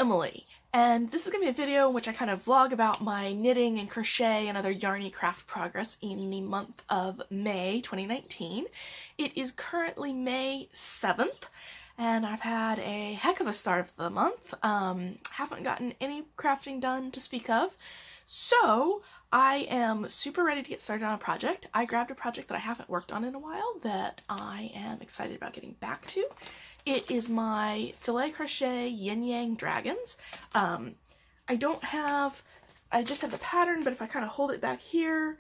Emily, and this is going to be a video in which I kind of vlog about my knitting and crochet and other Yarny craft progress in the month of May 2019. It is currently May 7th, and I've had a heck of a start of the month. Haven't gotten any crafting done to speak of, so I am super ready to get started on a project. I grabbed a project that I haven't worked on in a while that I am excited about getting back to. It is my filet crochet yin yang dragons. I just have the pattern, but if I kind of hold it back here,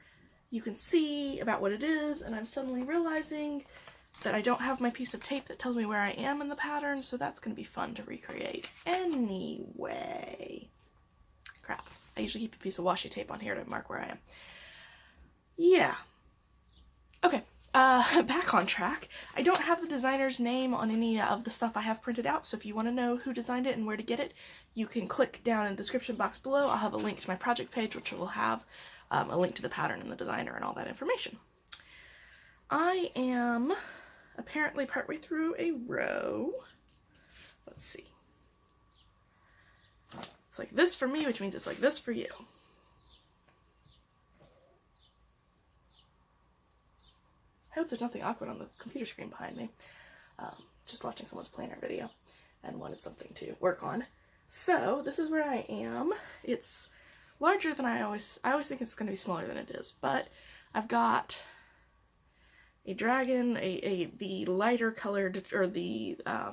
you can see about what it is, and I'm suddenly realizing that I don't have my piece of tape that tells me where I am in the pattern, so that's going to be fun to recreate. Anyway, crap. I usually keep a piece of washi tape on here to mark where I am. Yeah. Okay. Back on track. I don't have the designer's name on any of the stuff I have printed out, so if you want to know who designed it and where to get it, you can click down in the description box below. I'll have a link to my project page, which will have a link to the pattern and the designer and all that information. I am apparently partway through a row. Let's see. It's like this for me, which means it's like this for you. I hope there's nothing awkward on the computer screen behind me. Just watching someone's planner video and wanted something to work on. So this is where I am. It's larger than I always think it's going to be smaller than it is, but I've got a dragon, the lighter colored, or the, yeah,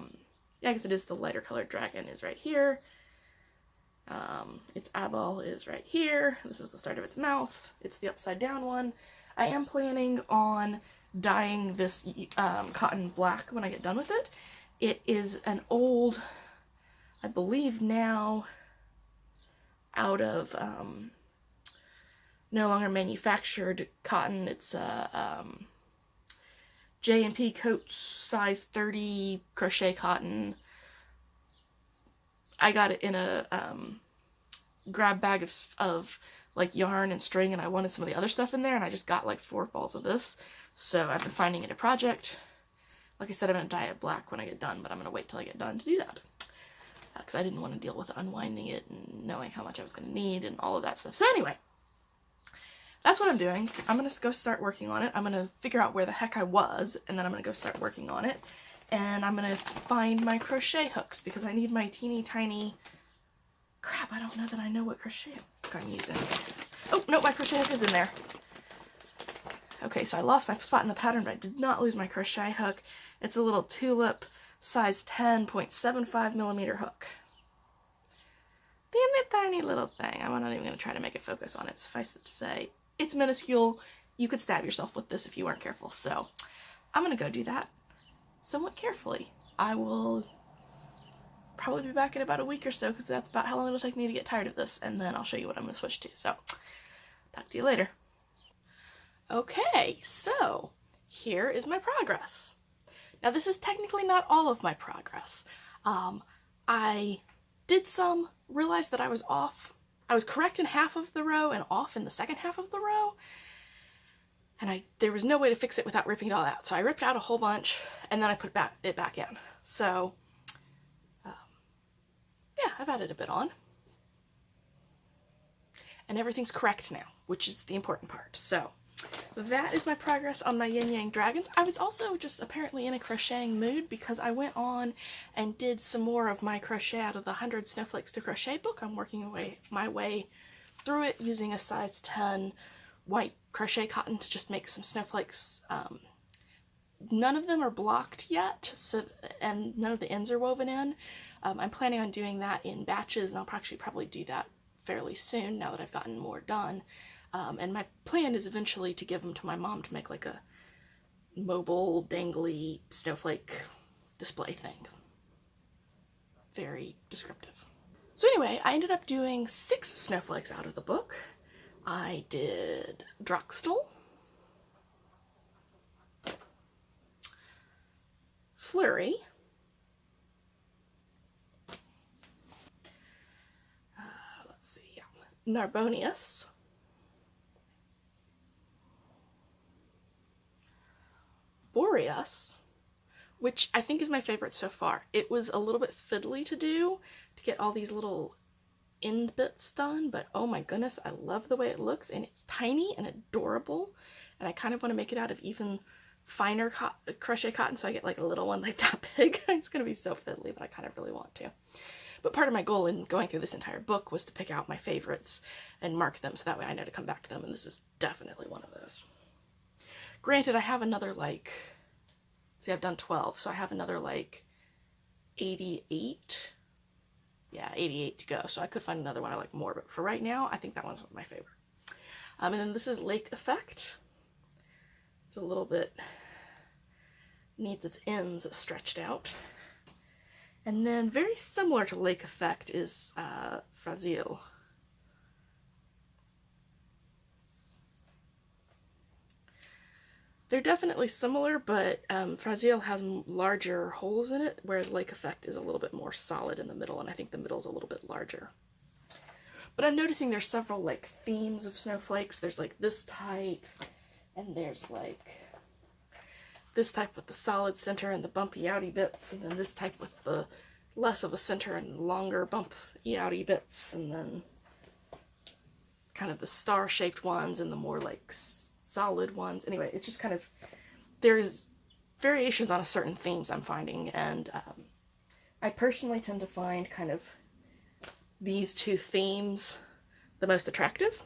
I guess it is the lighter colored dragon is right here. Its eyeball is right here. This is the start of its mouth. It's the upside down one. I am planning on dyeing this cotton black when I get done with it. It is an old, I believe now out of no longer manufactured cotton. It's J&P Coats size 30 crochet cotton. I got it in a grab bag of like yarn and string, and I wanted some of the other stuff in there, and I just got like 4 balls of this. So I've been finding it a project. Like I said, I'm going to dye it black when I get done, but I'm going to wait till I get done to do that. Because I didn't want to deal with unwinding it and knowing how much I was going to need and all of that stuff. So anyway, that's what I'm doing. I'm going to go start working on it. I'm going to figure out where the heck I was, and then I'm going to go start working on it. And I'm going to find my crochet hooks, because I need my teeny tiny... Crap, I don't know that I know what crochet hook I'm using. Oh, no, my crochet hook is in there. Okay, so I lost my spot in the pattern, but I did not lose my crochet hook. It's a little tulip size 10.75 millimeter hook. Teeny tiny little thing. I'm not even going to try to make it focus on it. Suffice it to say, it's minuscule. You could stab yourself with this if you weren't careful. So I'm going to go do that somewhat carefully. I will probably be back in about a week or so, because that's about how long it'll take me to get tired of this, and then I'll show you what I'm going to switch to. So talk to you later. Okay, so here is my progress. Now this is technically not all of my progress. I did some, realized that I was off. I was correct in half of the row and off in the second half of the row. And there was no way to fix it without ripping it all out. So I ripped out a whole bunch, and then I put it back in. So, yeah, I've added a bit on. And everything's correct now, which is the important part. So that is my progress on my yin yang dragons. I was also just apparently in a crocheting mood, because I went on and did some more of my crochet out of the 100 Snowflakes to Crochet book. I'm working my way through it using a size 10 white crochet cotton to just make some snowflakes. None of them are blocked yet, and none of the ends are woven in. I'm planning on doing that in batches, and I'll actually probably do that fairly soon now that I've gotten more done. And my plan is eventually to give them to my mom to make like a mobile, dangly snowflake display thing. Very descriptive. So anyway, I ended up doing 6 snowflakes out of the book. I did Stroll, Flurry, let's see, yeah, Narbonius, Boreas, which I think is my favorite so far. It was a little bit fiddly to do, to get all these little end bits done, but oh my goodness, I love the way it looks, and it's tiny and adorable, and I kind of want to make it out of even finer crochet cotton, so I get like a little one like that big. It's going to be so fiddly, but I kind of really want to. But part of my goal in going through this entire book was to pick out my favorites and mark them, so that way I know to come back to them, and this is definitely one of those. Granted, I have another, like, see, I've done 12, so I have another, like, 88. Yeah, 88 to go, so I could find another one I like more, but for right now, I think that one's my favorite. And then this is Lake Effect. It's a little bit, needs its ends stretched out. And then very similar to Lake Effect is Fragile. They're definitely similar, but Fragile has larger holes in it, whereas Lake Effect is a little bit more solid in the middle, and I think the middle is a little bit larger. But I'm noticing there's several like themes of snowflakes. There's like this type, and there's like this type with the solid center and the bumpy outy bits, and then this type with the less of a center and longer bumpy outy bits, and then kind of the star-shaped ones and the more like solid ones. Anyway, it's just kind of, there's variations on a certain themes I'm finding, and I personally tend to find kind of these two themes the most attractive.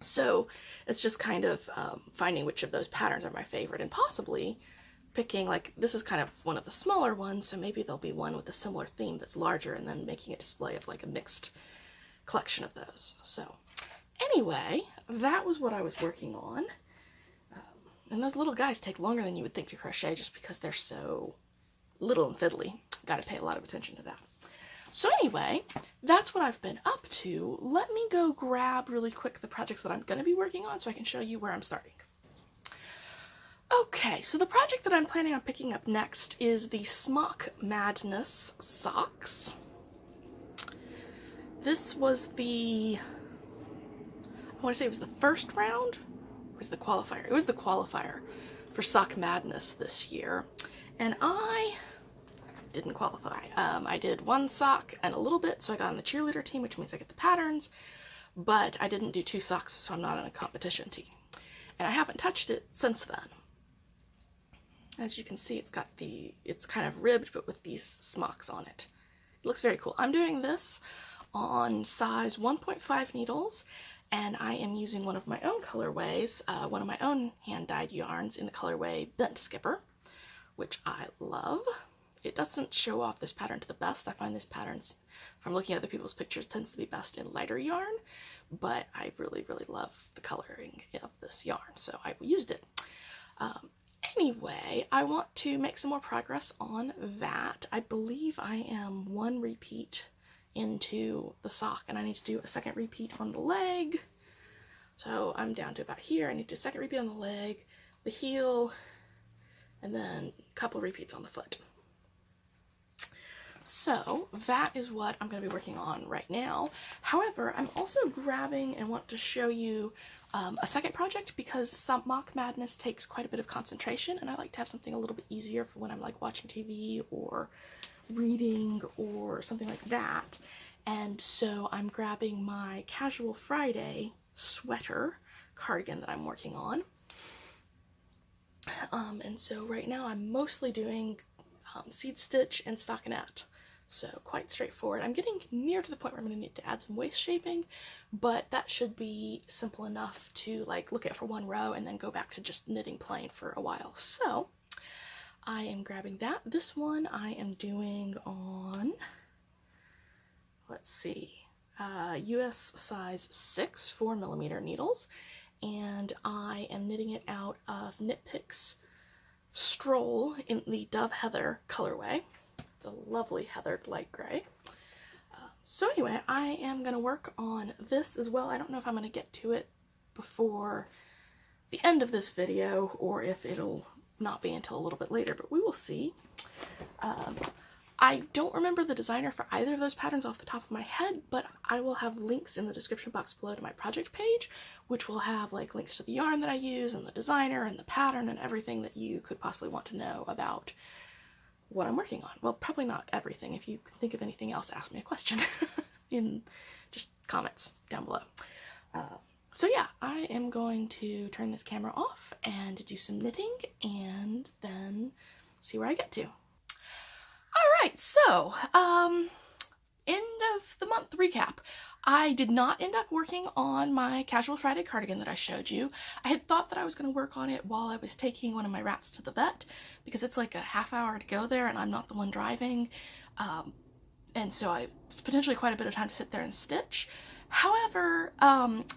So it's just kind of finding which of those patterns are my favorite, and possibly picking, like, this is kind of one of the smaller ones, so maybe there'll be one with a similar theme that's larger, and then making a display of like a mixed collection of those. So anyway, that was what I was working on. And those little guys take longer than you would think to crochet just because they're so little and fiddly. Got to pay a lot of attention to that. So anyway, that's what I've been up to. Let me go grab really quick the projects that I'm going to be working on so I can show you where I'm starting. Okay, so the project that I'm planning on picking up next is the Smock Madness socks. This was the, I want to say it was the first round, or was the qualifier? It was the qualifier for Sock Madness this year, and I didn't qualify. I did one sock and a little bit, so I got on the cheerleader team, which means I get the patterns, but I didn't do 2 socks, so I'm not on a competition team. And I haven't touched it since then. As you can see, it's got it's kind of ribbed, but with these smocks on it. It looks very cool. I'm doing this on size 1.5 needles, and I am using one of my own colorways, one of my own hand-dyed yarns in the colorway Bent Skipper, which I love. It doesn't show off this pattern to the best. I find this pattern, from looking at other people's pictures, tends to be best in lighter yarn, but I really, really love the coloring of this yarn, so I used it. Anyway, I want to make some more progress on that. I believe I am 1 repeat into the sock, and I need to do a second repeat on the leg. So I'm down to about here. I need to do a second repeat on the leg, the heel, and then a couple repeats on the foot. So that is what I'm going to be working on right now. However, I'm also grabbing and want to show you a second project, because Smock Madness takes quite a bit of concentration, and I like to have something a little bit easier for when I'm like watching TV or reading or something like that. And so I'm grabbing my Casual Friday sweater cardigan that I'm working on. And so right now I'm mostly doing seed stitch and stockinette. So quite straightforward. I'm getting near to the point where I'm going to need to add some waist shaping, but that should be simple enough to like look at for one row and then go back to just knitting plain for a while. So I am grabbing that. This one I am doing on, let's see, US size 6 4mm needles, and I am knitting it out of Knit Picks Stroll in the Dove Heather colorway. It's a lovely heathered light gray. So anyway, I am going to work on this as well. I don't know if I'm going to get to it before the end of this video, or if it'll not be until a little bit later, but we will see. I don't remember the designer for either of those patterns off the top of my head, but I will have links in the description box below to my project page, which will have like links to the yarn that I use and the designer and the pattern and everything that you could possibly want to know about what I'm working on. Well, probably not everything. If you can think of anything else, ask me a question in just comments down below. So yeah, I am going to turn this camera off and do some knitting and then see where I get to. Alright, so, end of the month recap. I did not end up working on my Casual Friday cardigan that I showed you. I had thought that I was going to work on it while I was taking one of my rats to the vet, because it's like a half hour to go there and I'm not the one driving. And so I was potentially quite a bit of time to sit there and stitch. However,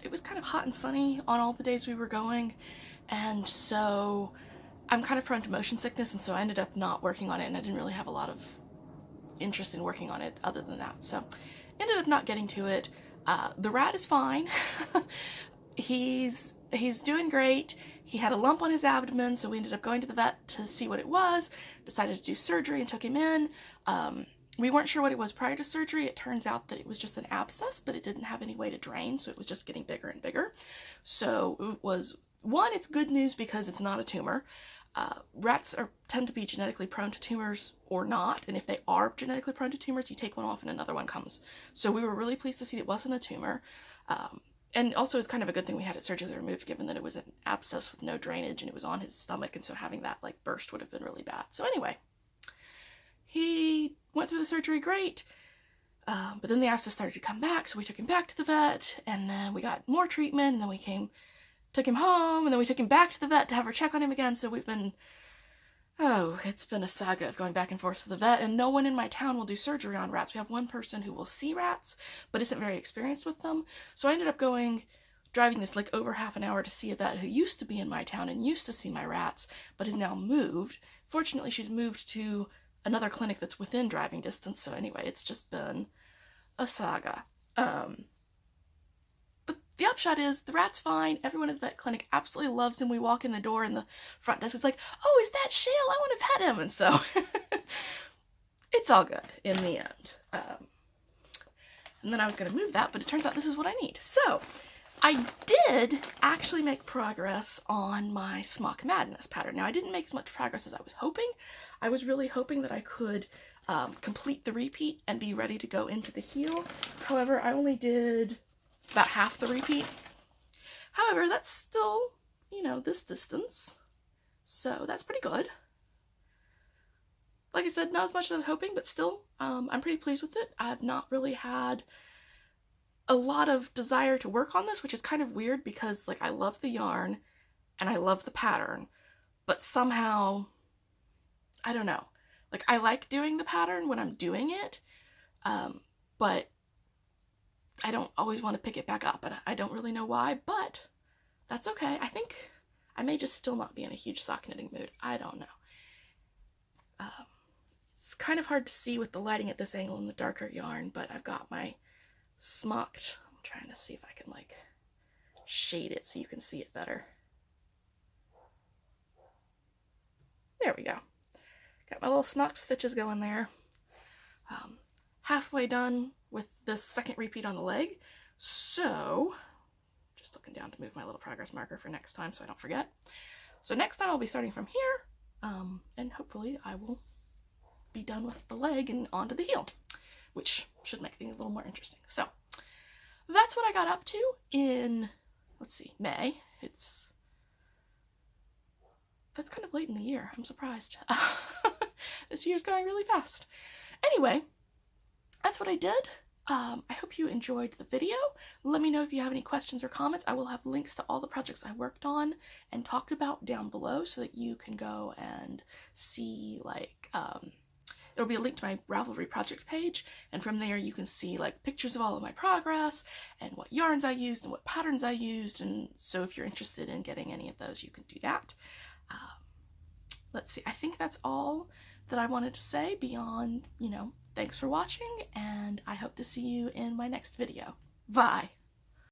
it was kind of hot and sunny on all the days we were going, and so I'm kind of prone to motion sickness, and so I ended up not working on it, and I didn't really have a lot of interest in working on it other than that. So ended up not getting to it. The rat is fine. He's doing great. He had a lump on his abdomen, so we ended up going to the vet to see what it was, decided to do surgery and took him in. We weren't sure what it was prior to surgery. It turns out that it was just an abscess, but it didn't have any way to drain, so it was just getting bigger and bigger. So it was, one, it's good news because it's not a tumor. Rats tend to be genetically prone to tumors or not, and if they are genetically prone to tumors, you take one off and another one comes. So we were really pleased to see it wasn't a tumor. And also it's kind of a good thing we had it surgically removed, given that it was an abscess with no drainage and it was on his stomach, and so having that like burst would have been really bad. So anyway, he went through the surgery great, but then the abscess started to come back, so we took him back to the vet, and then we got more treatment, and then we took him home, and then we took him back to the vet to have her check on him again. So we've been, it's been a saga of going back and forth to the vet, and no one in my town will do surgery on rats. We have one person who will see rats, but isn't very experienced with them. So I ended up driving this like over half an hour to see a vet who used to be in my town and used to see my rats, but has now moved. Fortunately, she's moved to another clinic that's within driving distance. So anyway, it's just been a saga. But the upshot is the rat's fine. Everyone at the vet clinic absolutely loves him. We walk in the door and the front desk is like, "Oh, is that Shale? I want to pet him." And so it's all good in the end. And then I was going to move that, but it turns out this is what I need. So I did actually make progress on my Smock Madness pattern. Now, I didn't make as much progress as I was hoping. I was really hoping that I could complete the repeat and be ready to go into the heel. However, I only did about half the repeat. However, that's still, you know, this distance. So that's pretty good. Like I said, not as much as I was hoping, but still, I'm pretty pleased with it. I've not really had a lot of desire to work on this, which is kind of weird because, like, I love the yarn and I love the pattern, but somehow, I don't know. Like, I like doing the pattern when I'm doing it, but I don't always want to pick it back up, and I don't really know why, but that's okay. I think I may just still not be in a huge sock knitting mood. I don't know. It's kind of hard to see with the lighting at this angle in the darker yarn, but I've got my smocked. I'm trying to see if I can, like, shade it so you can see it better. There we go. Got my little smocked stitches going there. Halfway done with this second repeat on the leg. So, just looking down to move my little progress marker for next time so I don't forget. So next time I'll be starting from here, and hopefully I will be done with the leg and onto the heel, which should make things a little more interesting. So that's what I got up to in, let's see, May. That's kind of late in the year. I'm surprised. This year's going really fast. Anyway, that's what I did. I hope you enjoyed the video. Let me know if you have any questions or comments. I will have links to all the projects I worked on and talked about down below so that you can go and see, like, there'll be a link to my Ravelry project page, and from there you can see, like, pictures of all of my progress and what yarns I used and what patterns I used, and so if you're interested in getting any of those, you can do that. Let's see, I think that's all that I wanted to say beyond, you know, thanks for watching, and I hope to see you in my next video. Bye!